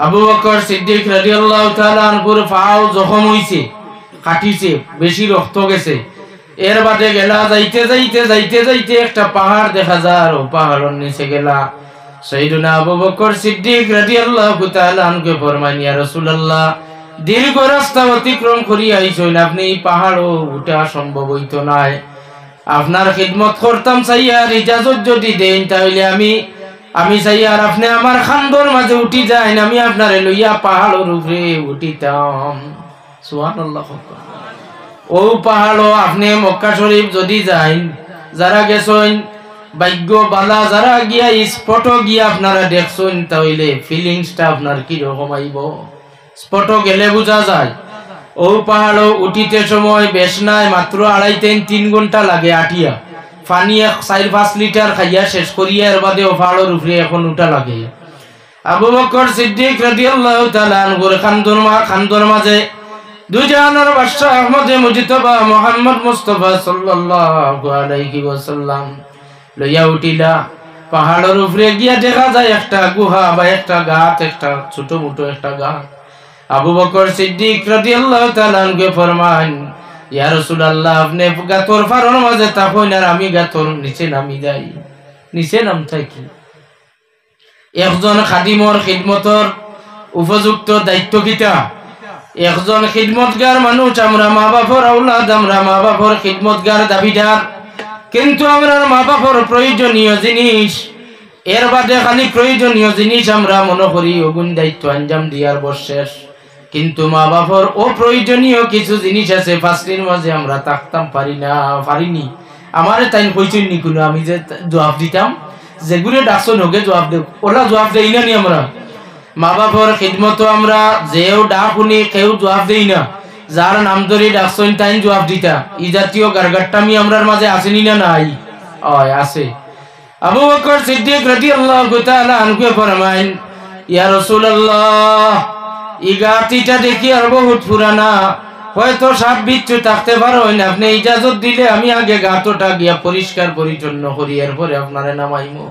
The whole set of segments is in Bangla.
আবু বকর সিদ্দিক রাদিয়াল্লাহু তাআলা আনহুর পাও জখম হইছে, কাটিছে, বেশি রক্ত গেছে। এর বাদে গেলা যাইতে যাইতে যাইতে যাইতে একটা পাহাড় দেখা যায়, আর পাহাড়ের নিচে গেলা সাইয়েদনা আবু বকর সিদ্দিক রাদিয়াল্লাহু তাআলা আনহু ফরমান, ইয়া রাসূলুল্লাহ, দীর্ঘ রাস্তা অতিক্রম করিয়া আইছেন, আপনি এই পাহাড়ও উঠা সম্ভব হইতো নাই। আপনার খিদমত করতাম চাইয়ার ইজাজত যদি দেন, তাহলে আমি চাই আর আপনি আমার খান্দর মাঝে উঠি যান, আমি আপনার লইয়া পাহাড়ের উপরে উঠিতাম। সুবহানাল্লাহ। ও পাহাড় আপনি মক্কা শরীফ যদি যান, যারা গেছেন ভাগ্য বালা, যারা গিয়া স্পট গিয়া আপনারা দেখছেন, তাহলে ফিলিংসটা আপনার কি রকম আইব, স্পট গেলে বোঝা যায়। ও পাহাড় উঠিতে সময় বেশ নাই, মাত্র 2.5-3 ঘন্টা লাগে। আটিয়া পানি 4-5 লিটার খাইয়া শেষ করিয়া এর বাদে ও পাহাড়ের উপরে এখন উঠা লাগে। আবু বকর সিদ্দিক রাদিয়াল্লাহু তাআলা আনহুর খান্দর মাঝে দুজাহানের বাদশা আহমদে মুজতবা মুহাম্মদ মুস্তাফা সাল্লাল্লাহু আলাইহি ওয়াসাল্লাম লইয়া উঠিলা। পাহাড়ের উপরে গিয়া দেখা যায় একটা গুহা বা একটা গাত, একটা ছোট মোটো একটা গাত। আবু বকর সিদ্দিক রাদিয়াল্লাহু তাআলা আনহু ফরমান, ইয়া রাসূলুল্লাহ, আপনি গাতর ফারর মাঝে থাকুন আর আমি গাতর নিচে নামি যাই। নিচে নামতে কি একজন খাদিমর খিদমতর উপযুক্ত দায়িত্ব কিটা? একজন খিদমতগার মানুষ, আমরা মা বাপর আওলাদ, আমরা মা বাপর খিদমতগার দাবিদার, কিন্তু আমরা মা বাপর প্রয়োজনীয় জিনিস, এর বাদে খালি প্রয়োজনীয় জিনিস আমরা মনে করি ওগুন দায়িত্ব আঞ্জাম দিয়ার বশেষ। কিন্তু মা বাপর অপ্রয়োজনীয় কিছু জিনিস আছে, ফাঁসলির মাঝে আমরা থাকতাম পারিনি। আমারে তাই কইছেন নি কোনো, আমি যে জবাব দিতাম, যেগুলো ডাকছো নগে জবাব দেব, ওরা জবাব দেই না নি। আমরা মা বাপর খিদমত আমরা যেও ডাক শুনি কেউ জবাব দেই না, যার নাম ধরে ডাকছেন তাই জবাব দিতা। এই জাতীয় গারগাট্টামি আমরার মাঝে আসেনি না? নাই, আছে। আবু বকর সিদ্দিক রাদিয়াল্লাহু তাআলা আনহু ফরমাইন, ইয়া রাসূলুল্লাহ, এই গাতিটা দেখি আর বহুত পুরানা, হয়তো সাপ বিচ্ছু থাকতে পারো, আপনি ইজাজত দিলে আমি আগে গাতটা গিয়া পরিষ্কার পরিচ্ছন্ন করি, এরপরে আপনারে নামাইমু।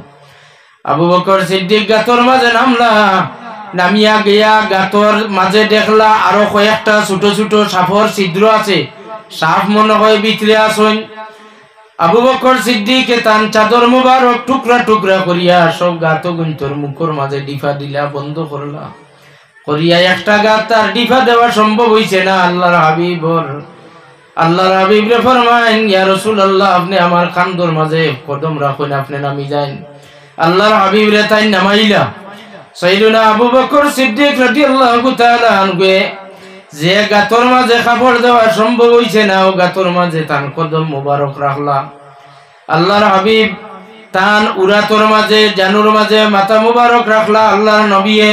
আবু বকর সিদ্দিক গাতর মাঝে নামিয়া গিয়া গাতর মাঝে দেখলা আরো কয়েকটা ছোট ছোট সাপর ছিদ্র আছে, সাপ মনে হয় ভিতরে আসেন। আবু বকর সিদ্দিকে তান চাদর মুবারক টুকরা টুকরা করিয়া সব গাত গুন্তর মুখর মাঝে ডিফা দিলা, বন্ধ করলা করিয়া। একটা গাত তার ডিফা দেওয়া সম্ভব হইছে না। আল্লাহর হাবিব রে ফরমাইন, ইয়া রাসূলুল্লাহ, আপনি আমার খান্দর মাঝে কদম রাখুন, আপনি নামি যান। আল্লাহর হাবিব রে তাই নামাইলা। সাইয়েদনা আবু বকর সিদ্দিক রাদিয়াল্লাহু তাআলা আনহু যে গাতর মাঝে কাপড় দেওয়া সম্ভব হইছে না, ও গাতর মাঝে তান কদম মুবারক রাখলা। আল্লাহর হাবিব তান উরাতর মাঝে, জানুর মাঝে মাথা মুবারক রাখলা। আল্লাহর নবীয়ে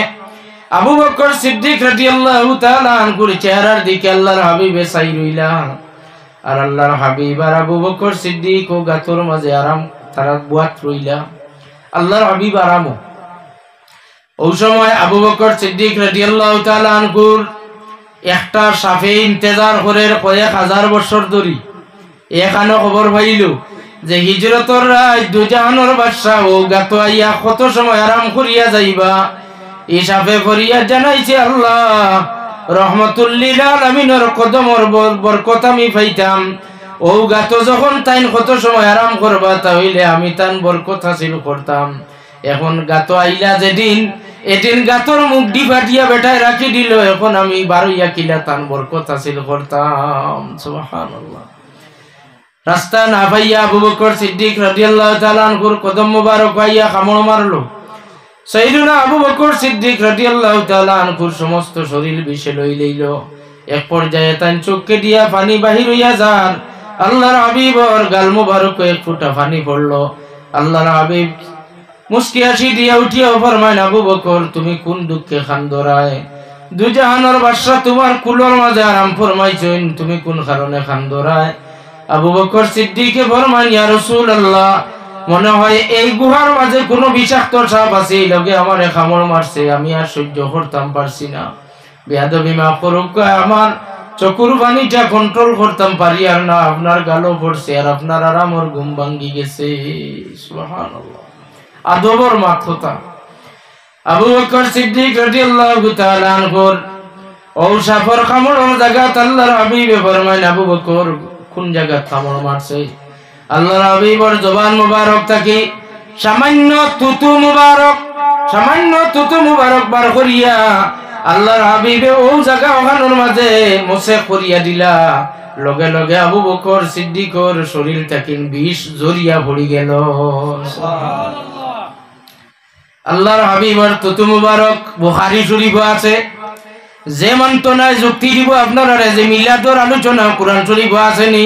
আবু বকর সিদ্দিক রাদিয়াল্লাহু তাআলা আনহুর চেহারার দিকে আল্লাহর হাবিবে চাই রইলা। আর আল্লাহর হাবিব আর আবু বকর সিদ্দিক ও গাতর মাঝে আরাম তারা বুয়াত রইলা। আল্লাহর হাবিব আরাম। ওই সময় আবু বকর সিদ্দিক রাদিয়াল্লাহু তাআলা আনহুর একটা সাফে ইন্তেজার করে কয়েক হাজার বছর ধরি এখানে খবর পাইল যে হিজরতর রাত দুজাহানের বাদশা ও গাত আইয়া কত সময় আরাম করিয়া যাইবা। এই সাফে করিয়া জানাইছে, আল্লাহ রহমাতুল লিল আলামিনের কদমর বরকত আমি পাইতাম। ও গাত যখন তাইন কত সময় আরাম করবা, তাহলে আমি তান বরকত হাসিল করতাম। এখন গাত আইলা যেদিন, এদিন গাতর মুখ ডিফাটিয়া বেটায় রাখি দিল, এখন আমি 12 কিলা তান বরকত হাসিল করতাম। সুবহানাল্লাহ। রাস্তা না পাইয়া আবু বকর সিদ্দিক রাদিয়াল্লাহু তাআলা আনহুর কদম মুবারক পাইয়া কামড় মারলো। সাইয়েদনা আবু বকর সিদ্দিক রাদিয়াল্লাহু তাআলা আনহুর সমস্ত শরীর বিষে লইল। এক পর্যায়ে তান চোখে দিয়া পানি বাহির হইয়া যান। আল্লাহর হাবিবর গাল মুবারক এক ফোঁটা পানি পড়লো। আল্লাহর হাবিব মুস্কি হাসি দিয়া উঠিয়া ফরমাইন, আবু বকর, তুমি কোন দুঃখে খান্দরায়? দুজাহানের বাদশা তোমার কুলোর মাঝে আরাম ফরমাইছেন, তুমি কোন কারণে খান্দরায়? আবু বকর সিদ্দিকে ফরমাইন, ইয়া রাসূলুল্লাহ, মনে হয় এই গুহার মাঝে কোনো বিষাক্ত সাপ আছে, এই লগে আমারে কামড় মারছে, আমি আর সহ্য করতাম পারছি না। বেয়াদবি মাফ করুক, আমার চকুর পানিটা কন্ট্রোল করতাম পারি আর না, আপনার গালও পড়ছে আর আপনার আরামর ঘুম ভাঙ্গি গেছে। সুবহানাল্লাহ। আদবর মাথা। আবু বকর সিদ্দিক রাদিয়াল্লাহু তাআলা আনহুর ও সাফর কামড়ের জায়গাত আল্লাহর হাবিবে ফরমায় আবু বকর কোন জায়গা কামড় মারছে আল্লাহর হাবিবর জবান মুবারক থাকি সামান্য তুতু মুবারক বার করিয়া আল্লাহর হাবিবে ও জায়গা ওখানোর মাঝে মোছে করিয়া দিলা লগে লগে আবু বকর সিদ্দিকর শরীর থাকি বিষ জরিয়া পড়ি গেল সুবহানাল্লাহ। আল্লাহর হাবিবর তুতু মুবারক বুখারী শরীফে আছে যে মন্তনায় যুক্তি দিব আপনারা যে মিলাদর আলোচনা কোরআন শরীফে আসেনি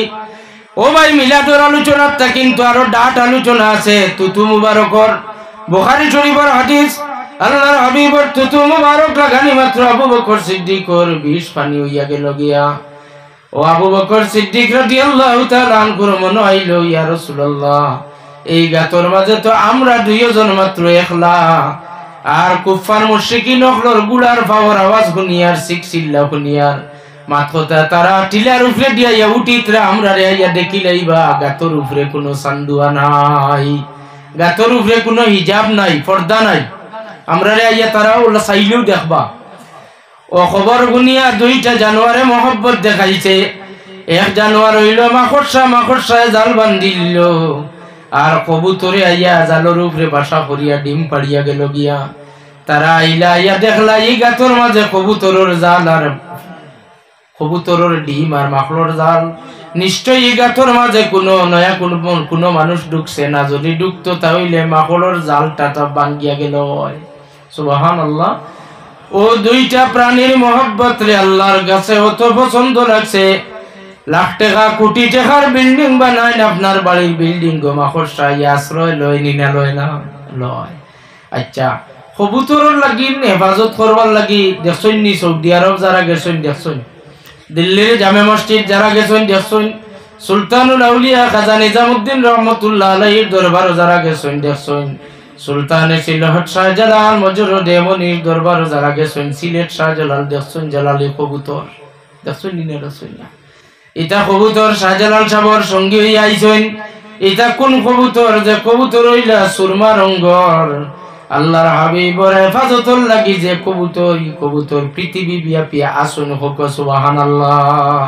ও ভাই মিলাদর আলোচনাটা কিন্তু আরো ডাট আলোচনা আছে তুতু মুবারকর বুখারী শরীফের হাদিস আল্লাহর হাবিবর তুতু মুবারক লাগানি মাত্র আবু বকর সিদ্দিকর বিষ পানি হইয়া গেল গিয়া ও আবু বকর সিদ্দিক রাদিয়াল্লাহু তাআলা আনহুর মনে হইল ইয়া রাসূলুল্লাহ এই গাতর মাঝে তো আমরা দুইজন মাত্র একলা আর কুফার মুশরিকিন হলর গুড়ার পাওয়ার আওয়াজ শুনিয়ার সিকসিল্লা শুনিয়ার মাথা তারা টিলার উপরে দিয়া উঠিতরা আমরা রে আইয়া দেখি লাইবা গাতর উপরে কোনো সান্দুয়া নাই গাতর উপরে কোনো হিজাব নাই পর্দা নাই আমরা রে আইয়া তারা ওলা চাইলেও দেখবা ও খবর গুনিয়া দুইটা জানোয়ারে মহব্বত দেখাইছে এক জানোয়ার হইল মাকড়সায় জাল বান্ধিল আর কবুতরে আইয়া জালর উপরে বাসা করিয়া ডিম পাড়িয়া গেল গিয়া তারা আইলা আইয়া দেখলা এই গাতর মাঝে কবুতরের জাল আর কবুতরের ডিম আর মাকড়র জাল নিশ্চয়ই এই গাতর মাঝে কোনো নয়া কোনো মানুষ ঢুকছে না যদি ঢুকতো তাহলে মাকড়র জালটা তো ভাঙ্গিয়া গেল সুবহানাল্লাহ। ও দুইটা প্রাণীর মহব্বত রে আল্লাহর কাছে অত পছন্দ লাগছে লাখ টাকা কোটি টাকার বিল্ডিং বানায় আপনার বাড়ির বিল্ডিং গো মাকড়সায় আশ্রয় লয় নিনা লয় না লয়। আচ্ছা কবুতরের লাগি হেফাজত করবার লাগি দেখছেন নি সৌদি আরব যারা গেছেন দেখছেন দিল্লির জামে মসজিদ যারা গেছেন দেখছেন সুলতানুল আউলিয়া খাজা নিজামউদ্দিন রহমতুল্লাহ আলাইহির দরবারও যারা গেছেন দেখছেন সুলতানে সিলহট শাহজালাল মজরুদে মনির দরবারও যারা গেছেন সিলেট শাহজালাল দেখছেন জালালি কবুতর দেখছেন নি দেখছেন না এটা কবুতর শাহজালাল সাহর সঙ্গী হইয়া আইছেন এটা কোন কবুতর যে কবুতর হইলা সুরমা রঙ্গর আল্লাহর হাবিবর হেফাজতর লাগি যে কবুতর পৃথিবী ব্যাপী আসুন হোক সুবহানাল্লাহ।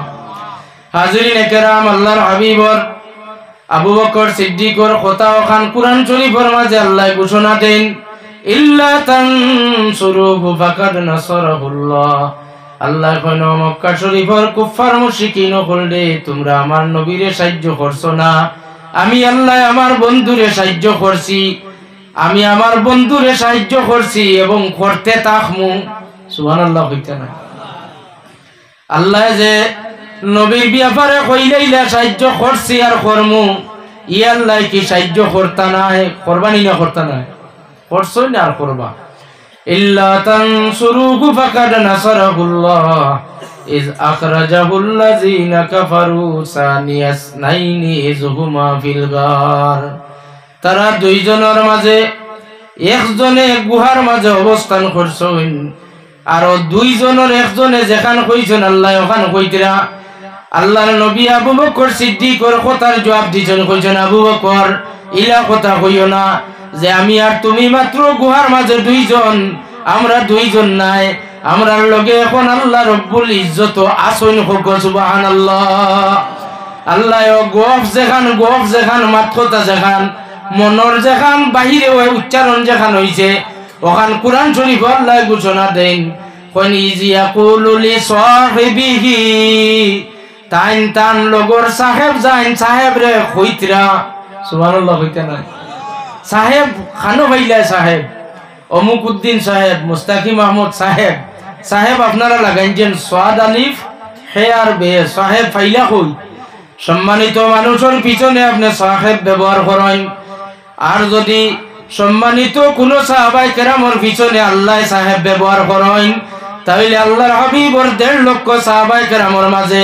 হাজিরিন কেরাম আল্লাহর হাবিবর আবু বকর সিদ্দিকর কথা ওখান কুরআন শরীফের মাঝে আল্লাহ ঘোষণা দেন ইল্লা তানসুরুহু ফাকাদ নাসারাহুল্লাহ আল্লাহ কইনো মক্কা শরীফের কুফার মুশরিকিন হলদে তোমরা আমার নবীরে সাহায্য করছো না আমি আল্লাহ আমার বন্ধুরে সাহায্য করছি আমি আমার বন্ধুরে সাহায্য করছি এবং করতে থাকমু সুবহানাল্লাহ কইতে না আল্লাহ যে নবীর ব্যাপারে কইলাইলা সাহায্য করছি আর করমু ই আল্লাহ কি সাহায্য করতা না করবানি না করতা না করছই না আর করবা ইল্লা তানসুরুহু ফাকাদ নাসারাহুল্লাহ ইজ আখরাজাহুল্লাযিনা কাফারু সানিয়াস নাইনি ইজহুমা ফিল গার তারা দুইজনের মাঝে একজনে গুহার মাঝে অবস্থান করছেন আর দুইজনের একজনে যেখান কইছেন আল্লাহ ওখান কইতরা আল্লাহর নবী আবু বকর সিদ্দিকর কথার জবাব দিছেন কইছেন আবু বকর ইলা কথা কইও না যে আমি আর তুমি মাত্র গুহার মাঝে দুইজন আমরা দুইজন নাই আমরার লগে এখন আল্লাহ রব্বুল ইজ্জত আসুন হোক সুবহানাল্লাহ। আল্লাহ গফ যেখান মাত্রতা যেখান মনর যেখান বাহিরে উচ্চারণ যেখান হইছে ওখান কুরআন শরীফ আল্লাহ ঘোষণা দেন কোন ইজিয়াকুলু লি সাহিবিহি তান লগর সাহেব যাইন সাহেব রে কইতরা সুবহানাল্লাহ কইতে না সাহেব খানো ভাইলা সাহেব অমুক উদ্দিন সাহেব মুস্তাকিম আহমদ সাহেব আপনারা লাগাইছেন সাদ আলিফ হে আর বে সাহেব ফাইলা কই সম্মানিত মানুষের পিছনে আপনি সাহেব ব্যবহার করেন আর যদি সম্মানিত কোন সাহাবায়ে কেরামের পিছনে আল্লাহ সাহেব ব্যবহার করেন তাহলে আল্লাহর হাবিবর 1.5 লক্ষ সাহাবায়ে কেরামের মাঝে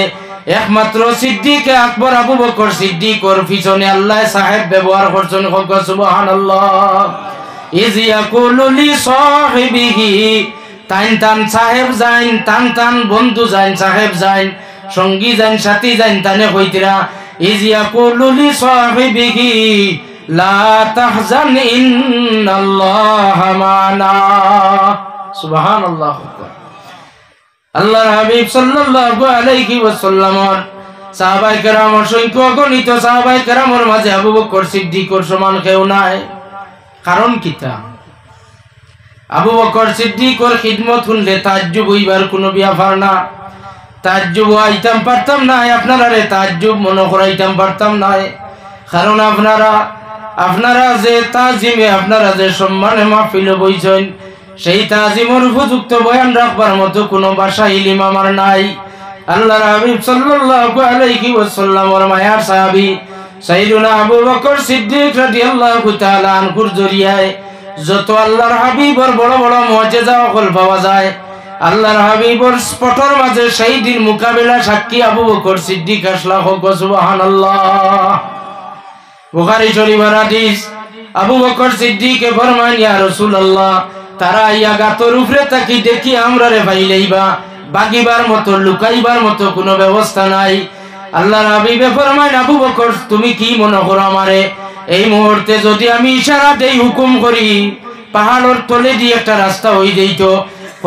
একমাত্র সিদ্দিক আকবর আবু বকর সিদ্দিকর পিছনে আল্লাহ সাহেব ব্যবহার করছেন সুবহানাল্লাহ। ইজ ইয়াকুলু লি সাহিবিহি তান সাহেব যাইন তান বন্ধু যাইন সাহেব যাইন সঙ্গী যাইন সাথী যাইন তানে কইতরা ইজ ইয়াকুলু লি সাহিবিহি লা তাহজান ইন্নাল্লাহা মা'ানা। সুবহানাল্লাহ। আল্লাহর হাবিব সাল্লাল্লাহু আলাইহি ওয়াসাল্লামর সাহাবায়ে কেরাম অসংখ্য অগণিত সাহাবায়ে কেরামের মাঝে আবু বকর সিদ্দিকের সমান কেউ নাই। কারণ কিতা? আবু বকর সিদ্দিকের খিদমত শুনলে তাজ্জুব হইবার কোনো ব্যাপার না। তাজ্জুব আইতাম পারতাম না, আপনারা রে তাজ্জুব মনে করাইতাম পারতাম না। কারণ আপনারা যে তাজিমে, আপনারা যে সম্মানে মাহফিলে বইছেন, সেই তাজিমের উপযুক্ত বয়ান রাখবার মতো কোনো ভাষা ইলিম আমার নাই। আল্লাহর হাবিব সাল্লাল্লাহু আলাইহি ওয়াসাল্লামের মায়ার সাহাবী সাইয়্যিদুনা আবু বকর সিদ্দিক রাদিয়াল্লাহু তাআলা আনহুর জরিয়ায় যত আল্লাহর হাবিবের বড় বড় মুজিজা ওকল পাওয়া যায়, আল্লাহর হাবিবের স্পটর মাঝে সেই দিন মোকাবিলা সাক্ষী আবু বকর সিদ্দিক আসলা হোক। সুবহানাল্লাহ। বুখারী শরীফের হাদিস, আবু বকর সিদ্দিকে ফরমান, ইয়া রাসূলুল্লাহ, তারা ইয়া গাতর উপরে তাকি দেখি আমরা রে পাইলেইবা, বাগিবার মতো লুকাইবার মতো কোনো ব্যবস্থা নাই। আল্লাহর হাবিবে ফরমান, আবু বকর তুমি কি মনে করো আমারে এই মুহূর্তে যদি আমি ইশারা দেই, হুকুম করি, পাহাড়ের তলে দিয়ে একটা রাস্তা হই দেইত,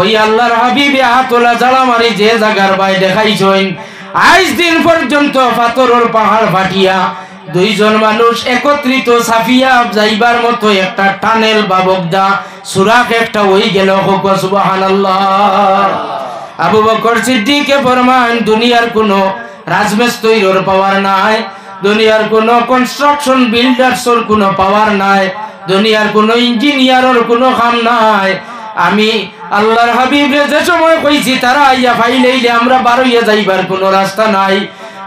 ওই আল্লাহর হাবিবে হাতলা জ্বালা মারি যে জায়গার বাই দেখাইছেন, আজ দিন পর্যন্ত পাথরের পাহাড় ফাটিয়া দুইজন মানুষ একত্রিত সাফিয়া যাইবার মতো একটা টানেল বা বগদা সুরাখ একটা হই গেল। সুবহানাল্লাহ। আবু বকর সিদ্দিকে ফরমান, দুনিয়ার কোনো রাজমিস্ত্রির পাওয়ার নাই, দুনিয়ার কোনো কনস্ট্রাকশন বিল্ডার্সের কোনো পাওয়ার নাই, দুনিয়ার কোনো ইঞ্জিনিয়ারের কোনো কাম নাই। আমি আল্লাহর হাবিবে যে সময় কইছি তারা আইয়া ফাইলেইলে আমরা বারইয়া যাইবার কোনো রাস্তা নাই।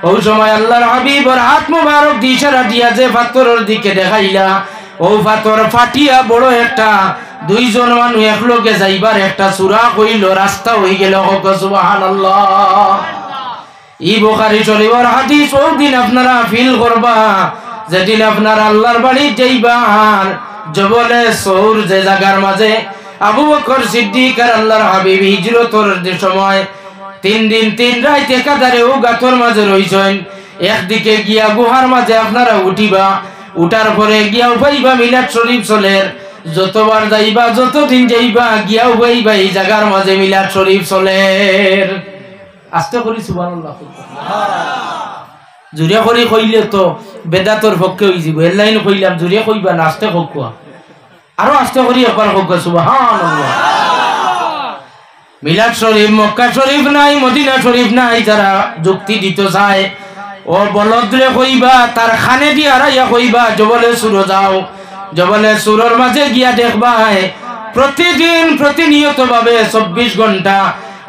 ওই সময় আল্লাহর হাবিবের হাত মুবারক দিয়ে ইশারা দিয়া যে পাথরের দিকে দেখাইলা, ও পাথর ফাটিয়া বড় একটা দুইজন মানুষ একলগে যাইবার একটা সুরাখ হইল, রাস্তা হই গেল। সুবহানাল্লাহ। ই বুখারী শরীফের হাদিস। ওই দিন আপনারা ফিল করবা যেদিন আপনারা আল্লাহর বাড়ি যাইবা, আর জবলে সৌর যে জায়গার মাঝে আবু বকর সিদ্দিক আর আল্লাহর হাবিব হিজরতের যে সময় 3 দিন 3 রাত একাধারে ও গাতর মাঝে রইছেন, একদিকে গিয়া গুহার মাঝে আপনারা উঠিবা, উঠার পরে গিয়া উপাইবা মিলাদ শরীফ চলের, যতবার যাইবা যতদিন যাইবা গিয়া উপাইবা এই জায়গার মাঝে মিলাদ শরীফ চলের। আস্তে করি সুবহানাল্লাহ। জুরিয়া করি কইলে তো বেদাতর পক্ষে হই যাব, এর লাইন কইলাম জুরিয়া কইবা না, আস্তে কোয়া, আরো আস্তে করি একবার কোয়া। সুবহানাল্লাহ। মিলাদ শরীফ মক্কা শরীফ নাই, মদিনা শরীফ নাই, যারা যুক্তি দিত চায় ও বলদরে কইবা তার খানে দিয়ে হারাইয়া কইবা জবলে সুর যাও, জবলে সুরের মাঝে গিয়া দেখবা প্রতিদিন প্রতিনিয়ত ভাবে 24 ঘন্টা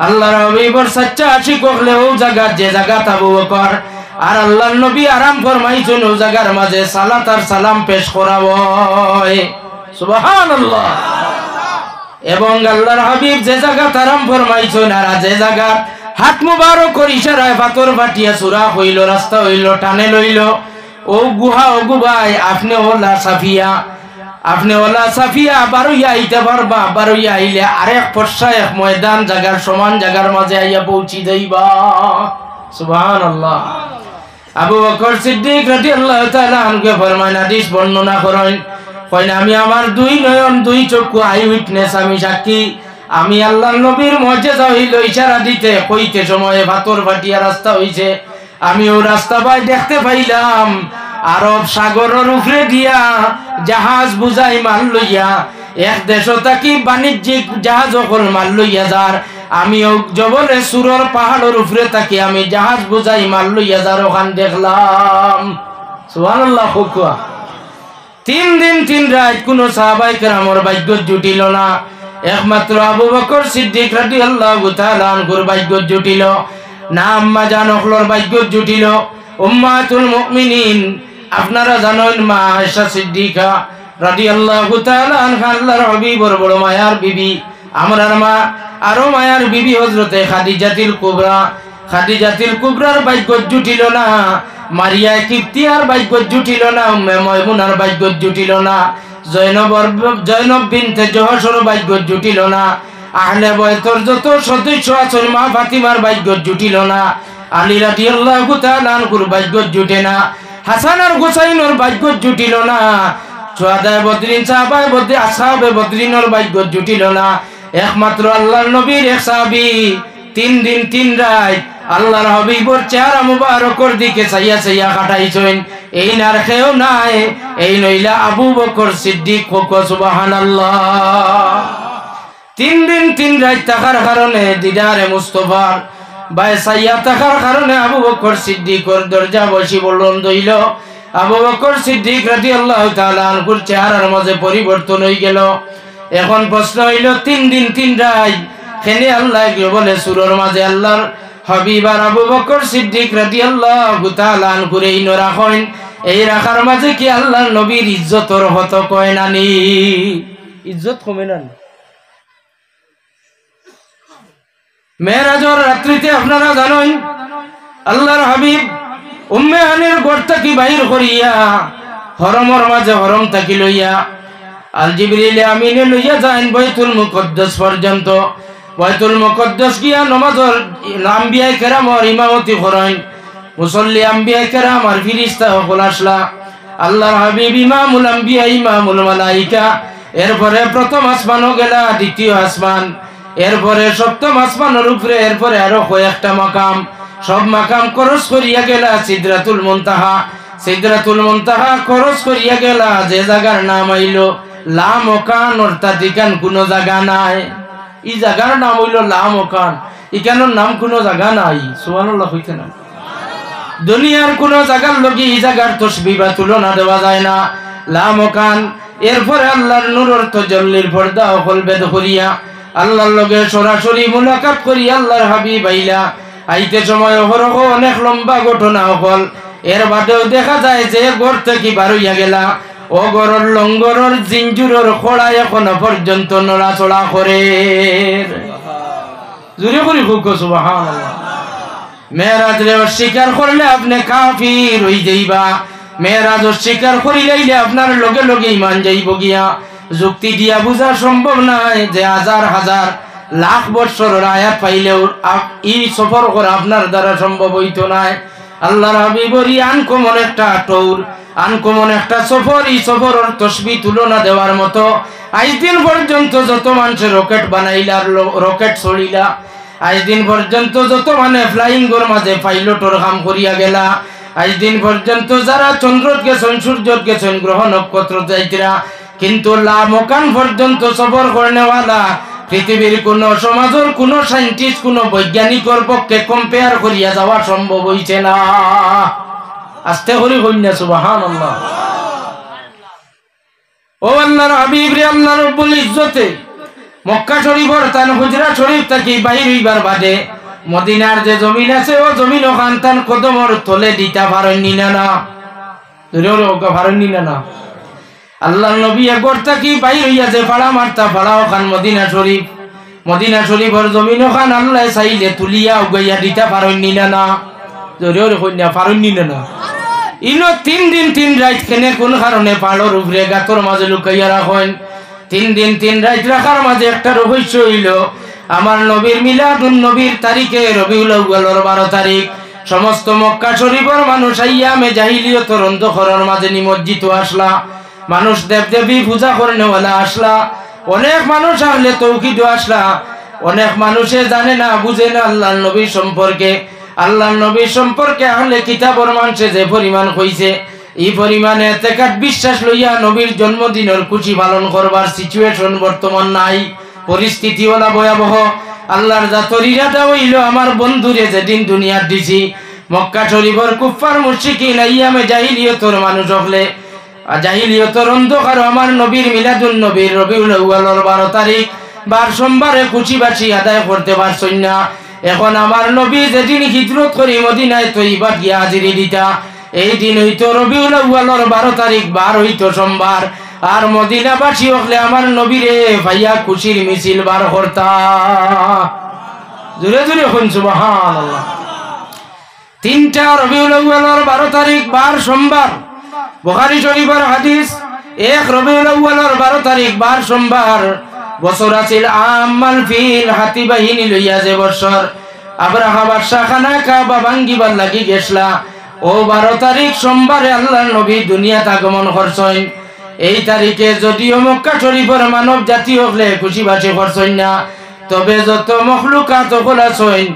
আল্লাহর হাবিবের সচ্চা আশিক হলে ও জায়গা যে জায়গা আবু বকর আর আল্লাহর নবী আরাম ফরমাইছেন ও জায়গার মাঝে সালাত আর সালাম পেশ করা হয়। সুবহানাল্লাহ। এবং আল্লাহর হাবিব যে জায়গা আরাম ফরমাইছেন আর যে জায়গা হাত মুবারক করে ইশারায় পাথর ফাটিয়া সুরা হইল, রাস্তা হইল, টানে লইল, ও গুহা ও গুবাই আপনি ওলা সাফিয়া, আপনি ওলা সাফিয়া বারইয়া আইতে পারবা, বারইয়া আইলে আরেক পর্ষা এক ময়দান জায়গার সমান জায়গার মাঝে আইয়া পৌঁছি যাইবা। সুবহানাল্লাহ। আবু বকর সিদ্দিক রাদিয়াল্লাহু তাআলা আনহু ফরমান, হাদিস বর্ণনা করেন, কইন আমি আমার 2 নয়ন 2 চক্ষু আই উইটনেস, আমি সাক্ষী, আমি আল্লাহর নবীর মুজিজা হইল ইশারা দিতে কইতে সময়ে পাথর ফাটিয়া রাস্তা হইছে, আমি ও রাস্তা ভাই দেখতে পাইলাম আরব সাগরের উপরে দিয়া জাহাজ বুঝাই মাল লইয়া এক দেশ থাকি বাণিজ্যিক জাহাজ সকল মাল লইয়া যার, আমি জবলে সুরর পাহাড়ের উপরে থাকি আমি জাহাজ বুঝাই মাল লইয়া যার ওখান দেখলাম। সুবহানাল্লাহ। 3 দিন 3 রাত কোন সাহাবায়ে কেরামের ভাগ্য জুটিল না, একমাত্র আবু বকর সিদ্দিক রাদিয়াল্লাহু তাআলা আনহুর ভাগ্য জুটিল না, আম্মা জান হলর ভাগ্য জুটিল, উম্মাতুল মুমিনিন আপনারা জানেন মা আয়েশা সিদ্দিকা রাদিয়াল্লাহু তাআলা আনহা আল্লাহর হাবিবের বড় মায়ার বিবি, আমরার মা আরো মায়ার বিবি হযরতে খাদিজাতুল কুবরা, খাদিজাতুল কুবরার ভাগ্য জুটিল না, মারিয়া কিপ্তিয়ার ভাগ্য জুটিল না, উম্মে মায়মুনার ভাগ্য জুটিল না, জয়নব বিনতে জহসর ভাগ্য জুটিল না, আহলে বাইতের যত সদস্য আছেন মা ফাতিমার ভাগ্য জুটিল না, আলী রাদিয়াল্লাহু তাআলা আনহুর ভাগ্য জুটে না, হাসান আর হুসাইনের ভাগ্য জুটিল না, সুহাদায়ে বদরিন সাহাবায়ে বদরিন আসহাবে বদরিনের ভাগ্য জুটিল না। একমাত্র আল্লাহর নবীর এক সাহাবী 3 দিন 3 রাত আল্লাহর হাবিবর চেহারা মুবারকর দিকে চাইয়া চাইয়া কাটাইছেন। এই নার খেও নাই, এই নইলা আবু বকর সিদ্দিক। সুবহানাল্লাহ। 3 দিন 3 রাত থাকার কারণে দিদারে মুস্তাফার বাই চাইয়া থাকার কারণে আবু বকর সিদ্দিকর দরজা বসি বলন্দ হইল। আবু বকর সিদ্দিক রাদিয়াল্লাহু তাআলা আনহুর চেহারার মাঝে পরিবর্তন হয়ে গেল। এখন প্রশ্ন হইল 3 দিন 3 রাত কেনে আল্লাহ বলে সূরার মাঝে আল্লাহর হাবিব আর আবু বকর সিদ্দিক রাদিয়াল্লাহু তাআলা আনহুর এই রাখেন, এই রাখার মাঝে কি আল্লাহর নবীর ইজ্জতর হত কয় নানি? ইজ্জত কমে না? মেরাজের রাত্রিতে আপনারা জানেন আল্লাহর হাবিব উম্মে হানির ঘর থেকে বাহির করিয়া হরমর মাঝে হরম থাকি লইয়া আল জিবরিল আমিনে লইয়া যান বাইতুল মুকদ্দাস পর্যন্ত। বাইতুল মুকদ্দাস গিয়া নামাজের আম্বিয়া কেরামর ইমামতি করেন। মুসল্লি আম্বিয়া কেরাম আর ফিরিস্তা সকল আসলা। আল্লাহর হাবিব ইমামুল আম্বিয়া ইমামুল মালাইকা। এরপরে প্রথম আসমানও গেলা, দ্বিতীয় আসমান, এরপরে সপ্তম আসমানের উপরে, এরপরে আরো কয়েকটা মাকাম, সব মাকাম খরচ করিয়া গেলা সিদরাতুল মুনতাহা। সিদরাতুল মুনতাহা খরচ করিয়া গেলা যে জায়গার নাম হইল লা মকান, অর্থাৎ এখান কোনো জায়গা নাই। এই জায়গার নাম হইল লা মকান, এখানোর নাম কোনো জায়গা নাই। সুবহানাল্লাহ হইতে না? দুনিয়ার কোনো জায়গার লগে এই জায়গার তসবিহ বা তুলনা দেওয়া যায় না। লা মকান। এরপরে আল্লাহর নূরের তাজাল্লির পর্দা অকল বেদ করিয়া আল্লাহর লগে সরাসরি মুলাকাত করি আল্লাহর হাবিব আইলা। আইতে সময় হরহ অনেক লম্বা ঘটনা হল। এর বাদেও দেখা যায় যে ঘর থেকে বার হইয়া গেলা ও গরর লঙ্গরের জিঞ্জুরের খোড়া এখনো পর্যন্ত নড়াচড়া করে। জুড়ে করি খুব সুবহানাল্লাহ। মেরাজ রে অস্বীকার করলে আপনি কাফির হই যাইবা। মেরাজ অস্বীকার করিলে আপনার লগে লগে ইমান যাইব গিয়া। যুক্তি দিয়া বুঝা সম্ভব নয় যে হাজার হাজার লাখ বছরের আয়াত পাইলেও এই সফর করা আপনার দ্বারা সম্ভব হইতো নাই। আল্লাহর হাবিবরই আনকমন একটা টৌর, আনকমন একটা সফর। এই সফরের তসবিহ তুলনা দেওয়ার মতো আজ দিন পর্যন্ত যত মানুষের রকেট বানাইলা, রকেট ছড়িলা, আজ দিন পর্যন্ত যত মানে ফ্লাইংয়ের মাঝে পাইলটর কাম করিয়া গেলা, আজ দিন পর্যন্ত যারা চন্দ্রত গেছেন, সূর্যত গেছেন, গ্রহ নক্ষত্র যাইতরা, কিন্তু লা মকান পর্যন্ত সফর করেনেওয়ালা পৃথিবীর কোন সমাজের কোন সাইন্টিস্ট, কোন বৈজ্ঞানিকের পক্ষে কম্পেয়ার করিয়া যাওয়া সম্ভব হইছে না। আস্তে করে কইনা সুবহানাল্লাহ। ও আল্লাহর হাবিব রে, আল্লাহ রব্বুল ইজ্জতে মক্কা শরীফের তান হুজরা শরীফ থেকে বাহির হইবার বাদে মদিনার যে জমিন আছে ও জমিন ওখান তান কদমর তলে দিতা পারেননি না। পারেননি না। আল্লাহর নবী একবার থাকি বাহির হইয়া যে পাড়া মারতা পাড়া ওখান মদিনা শরীফ। মদিনা শরীফের জমিন ওখান আল্লাহ চাইলে তুলিয়া উগাইয়া দিতা পারেননি না। জোরে কইনা পারেননি না। ইনো 3 দিন 3 রাত কেনে কোন কারণে পাহাড়ের উপরে গাতর মাঝে লুকাইয়া রাখেন? 3 দিন 3 রাত রাখার মাঝে একটা রহস্য হইল। আমার নবীর মিলাদুন নবীর তারিখে রবিউল আউয়ালের 12 তারিখ সমস্ত মক্কা শরীফের মানুষ আইয়ামে জাহিলিয়তের অন্ধকারের মাঝে নিমজ্জিত আসলা। মানুষ দেবদেবী পূজা করেনেওয়ালা আসলা। অনেক মানুষ আসলে তৌহিদ আসলা। অনেক মানুষে জানে না, বুঝে না আল্লাহর নবী সম্পর্কে। আল্লাহর নবী সম্পর্কে আহলে কিতাবের মানুষে যে পরিমাণ হইছে, এই পরিমাণে এতেকাত বিশ্বাস লইয়া নবীর জন্মদিনের খুশি পালন করবার সিচুয়েশন বর্তমান নাই। পরিস্থিতি ওলা ভয়াবহ। আল্লাহর জাতর ইরাদা হইল আমার বন্ধুরে যেদিন দুনিয়ার দিছি মক্কা শরীফের কুফফার মুশরিকিন আইয়ামে জাহিলিয়তের মানুষ হলে জাহিলিয়তের অন্ধকার আমার নবীর মিলাদুন নবীর রবিউল আউয়ালের 12 তারিখ বার সোমবারে খুশিবাসী আদায় করতে পারছেন না। এখন আমার নবী যেদিন হিজরত করি মদিনায় তৈবা গিয়া হাজিরি দিতা, এই দিন হইতো রবিউল আউয়ালের 12 তারিখ, বার হইতো সোমবার। আর মদিনাবাসী হলে আমার নবীরে ভাইয়া খুশির মিছিল বার করতা। জোরে জোরে হন সুবহানাল্লাহ। 3টা রবিউল আউয়ালের 12 তারিখ বার সোমবার। বুখারী শরীফের হাদিস, 1 রবিউল আউয়ালের 12 তারিখ বার সোমবার। বছর আছিল আমাল ফিল, হাতি বাহিনী লইয়া যে বছর আব্রাহা বাদশা খানা কাবা ভাঙ্গিবার লাগি গেছলা। ও 12 তারিখ সোমবারে আল্লাহর নবী দুনিয়াতে আগমন করছেন। এই তারিখে যদিও মক্কা শরীফের মানব জাতি হলে খুশিবাসী করছেন না, তবে যত মখলুকাত হল আছেন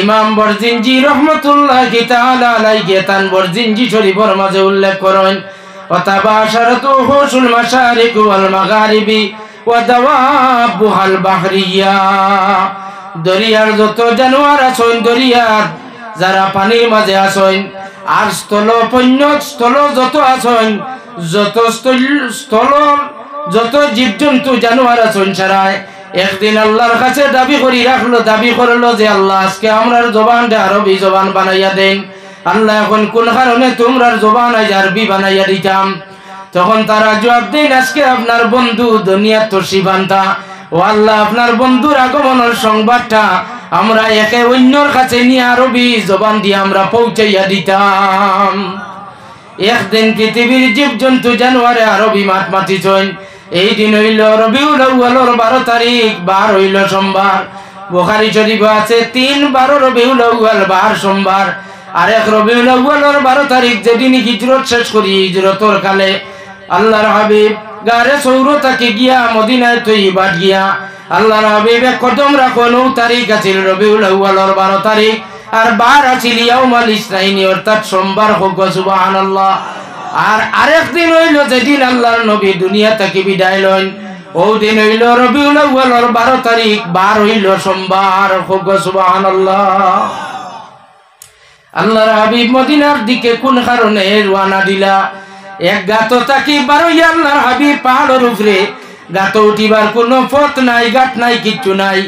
ইমাম বরজিনজি রহমতুল্লাহি তাআলা আলাইহি তান বরজিনজি শরীফের মাঝে উল্লেখ করেন ওয়াতাবাশারাতু হুসুল মাশারিক ওয়াল মাগারিবি ওয়া দাওয়াবুহাল বাহরিয়া। দরিয়ার যত জানোয়ার আছেন, দরিয়ার যারা পানির মাঝে আছেন, আর স্থল পণ্য স্থল যত আছেন, যত স্থল যত জীবজন্তু জানোয়ার আছেন, সারায় একদিন আল্লাহর কাছে দাবি করি রাখলো, দাবি করলো যে আল্লাহ আজকে আমরার জবানটা আরবি জবান বানাইয়া দেন। আল্লাহ এখন কোন কারণে তোমরার জবান আজ আরবি বানাইয়া দিতাম? তখন তারা জবাব দেন আজকে আপনার বন্ধু দুনিয়ার তসিবান্তা, ও আল্লাহ আপনার বন্ধুর আগমনের সংবাদটা আমরা একে অন্যর কাছে নিয়ে আরবি জবান দিয়ে আমরা পৌঁছাইয়া দিতাম। একদিন পৃথিবীর জীবজন্তু জানোয়ারে আরবি মাত মাতিছেন। এই দিন হইল রবিউল আউয়ালের 12 তারিখ, বার হইল সোমবার। বুখারী শরীফে আছে 3-12 রবিউল আউয়াল বার সোমবার। আর এক রবিউল আউয়ালের 12 তারিখ যেদিন হিজরত শেষ করি, হিজরতের কালে আল্লাহর হাবিব গারে সৌর থেকে গিয়া মদিনায় তৈবাত গিয়া আল্লাহর হাবিব এক কদম রাখো 9 তারিখ আছিল রবিউল আউয়ালের 12 তারিখ, আর বার আছিল ইয়াউমাল ইসনাইনি অর্থাৎ সোমবার। হোক সুবহানাল্লাহ। আর আরেক দিন হইল যেদিন আল্লাহর নবী দুনিয়া থেকে বিদায় লন, ও দিন হইল রবিউল আউয়ালের 12 তারিখ, বার হইল সোমবার। হোক সুবহানাল্লাহ। আল্লাহর হাবিব মদিনার দিকে কোন কারণে রওনা দিলা? এক গাত থাকি বারোই আল্লাহর হাবিব পাহাড়ের উপরে, গাত উঠিবার কোনো পথ নাই, গাট নাই, কিচ্ছু নাই।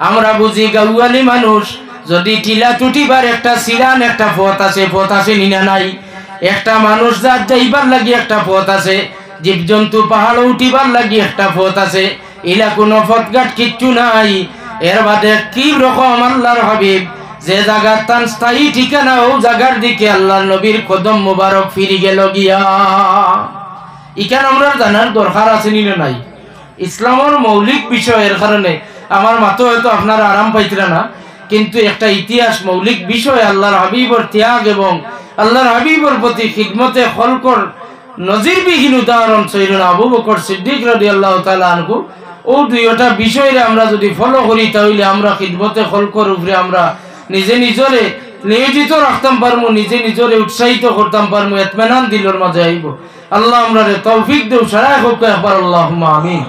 আমরা বুঝি গাউয়ালি মানুষ, যদি টিলা উঠিবার একটা সিরান একটা পথ আছে, পথ আছে নিনা নাই? একটা মানুষ যার যাইবার লাগি একটা পথ আছে, জীবজন্তু পাহাড় উঠিবার লাগি একটা পথ আছে, ইলা কোনো পথঘাট কিচ্ছু নাই। এর বাদে কি রকম আল্লাহর হাবিব যে জায়গার তান স্থায়ী ঠিকানা, ও জায়গার দিকে আল্লাহর নবীর কদম মুবারক ফিরে গেল গিয়া। ইখান আমরা জানার দরকার আছে নিলে নাই? ইসলামের মৌলিক বিষয়ের কারণে আমার মাতো হয়তো আপনারা আরাম পাইছিলেন না, কিন্তু একটা ইতিহাস মৌলিক বিষয় আল্লাহর হাবিবর ত্যাগ এবং আল্লাহর হাবিবর প্রতি খিদমতে খলকর নজিরবিহীন উদাহরণ সৈয়দনা আবু বকর সিদ্দিক রাদিয়াল্লাহু তাআলা আনহু। ও দুইটা বিষয়ে আমরা যদি ফলো করি তাহলে আমরা খিদমতে খলকর উপরে আমরা নিজে নিজরে নিয়োজিত রাখতাম পারবো, নিজে নিজরে উৎসাহিত করতাম পারবো, ইতমিনান দিলের মাঝে আইব। আল্লাহ আমরা তৌফিক দেও, সারাই হোক একবার আল্লাহুম্মা আমিন।